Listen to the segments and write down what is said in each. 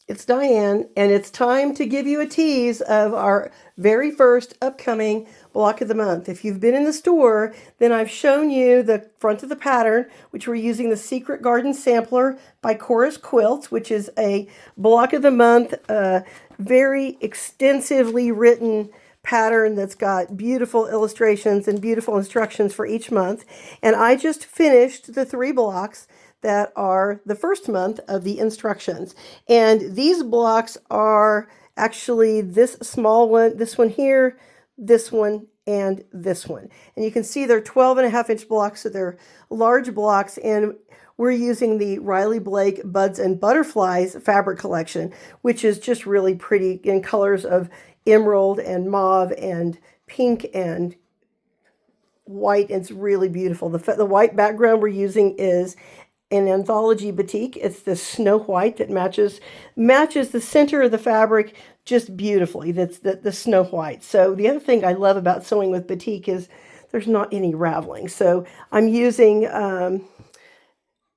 It's Diane, and it's time to give you a tease of our very first upcoming block of the month. If you've been in the store, then I've shown you the front of the pattern, which we're using the Secret Garden Sampler by Cora's Quilts, which is a block of the month, very extensively written pattern that's got beautiful illustrations and beautiful instructions for each month. And I just finished the 3 blocks that are the first month of the instructions. And these blocks are actually this small one, this one here, this one, and this one. And you can see they're 12.5-inch blocks, so they're large blocks, and we're using the Riley Blake Buds and Butterflies fabric collection, which is just really pretty in colors of emerald and mauve and pink and white. It's really beautiful. The white background we're using is an Anthology batik. It's the snow white that matches the center of the fabric just beautifully. That's the snow white. So the other thing I love about sewing with batik is there's not any raveling. So I'm using an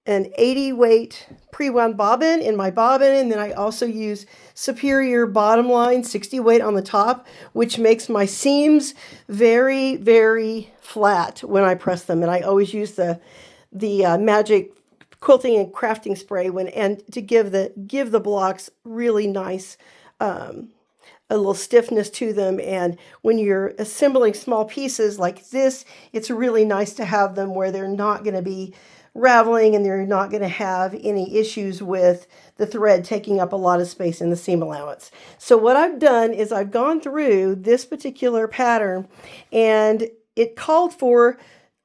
80 weight pre-wound bobbin in my bobbin, and then I also use Superior bottom line 60 weight on the top, which makes my seams very, very flat when I press them. And I always use the magic quilting and crafting spray to give the blocks really nice a little stiffness to them. And when you're assembling small pieces like this, it's really nice to have them where they're not going to be raveling and they're not going to have any issues with the thread taking up a lot of space in the seam allowance. So what I've done is I've gone through this particular pattern, and it called for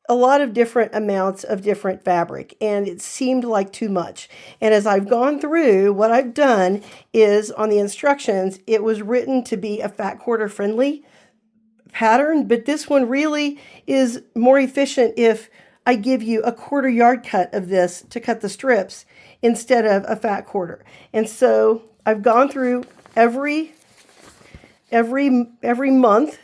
a lot of different amounts of different fabric, and it seemed like too much. And as I've gone through, what I've done is on the instructions, it was written to be a fat quarter friendly pattern, but this one really is more efficient if I give you a 1/4 yard cut of this to cut the strips instead of a fat quarter. And so I've gone through every month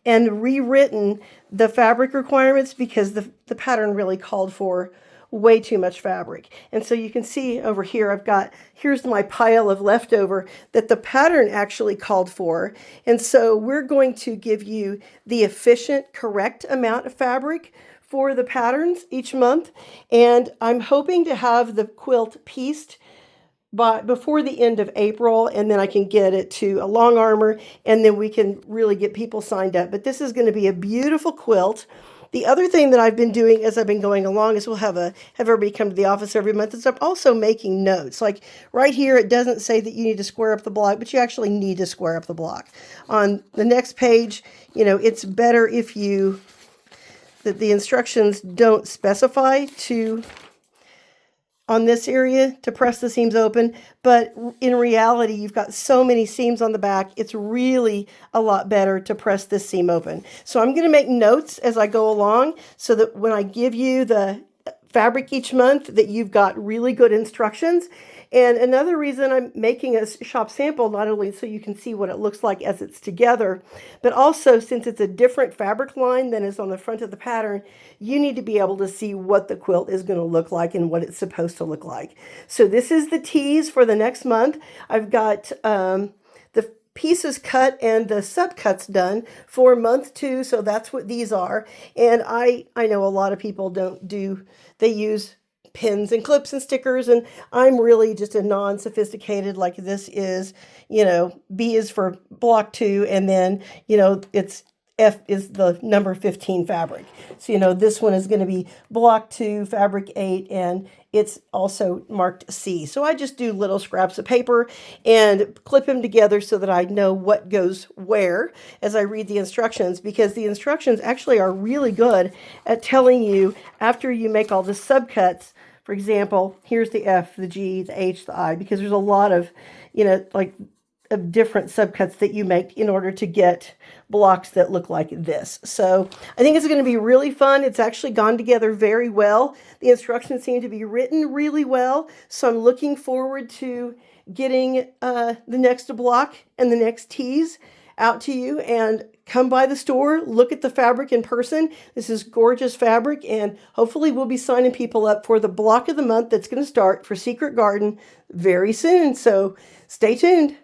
and rewritten the fabric requirements because the pattern really called for way too much fabric. And so you can see over here, here's my pile of leftover that the pattern actually called for. And so we're going to give you the efficient, correct amount of fabric for the patterns each month. And I'm hoping to have the quilt pieced before the end of April, and then I can get it to a long armor, and then we can really get people signed up. But this is going to be a beautiful quilt. The other thing that I've been doing as I've been going along is we'll have everybody come to the office every month. And so I'm also making notes. Like right here, it doesn't say that you need to square up the block, but you actually need to square up the block. On the next page, it's better if that the instructions don't specify on this area to press the seams open, but in reality, you've got so many seams on the back, it's really a lot better to press this seam open. So I'm going to make notes as I go along so that when I give you the fabric each month, that you've got really good instructions. And another reason I'm making a shop sample, not only so you can see what it looks like as it's together, but also since it's a different fabric line than is on the front of the pattern, you need to be able to see what the quilt is going to look like and what it's supposed to look like. So this is the tease for the next month. I've got the pieces cut and the subcuts done for month 2, so that's what these are. And I know a lot of people they use pins and clips and stickers, and I'm really just a non-sophisticated, like this is, B is for block 2, and then, it's F is the number 15 fabric. So, this one is going to be block 2, fabric 8, and it's also marked C. So I just do little scraps of paper and clip them together so that I know what goes where as I read the instructions, because the instructions actually are really good at telling you after you make all the subcuts. For example, here's the F, the G, the H, the I, because there's a lot of, of different subcuts that you make in order to get blocks that look like this. So I think it's going to be really fun. It's actually gone together very well. The instructions seem to be written really well. So I'm looking forward to getting the next block and the next tease out to you, and come by the store, look at the fabric in person. This is gorgeous fabric, and hopefully we'll be signing people up for the block of the month that's going to start for Secret Garden very soon. So stay tuned.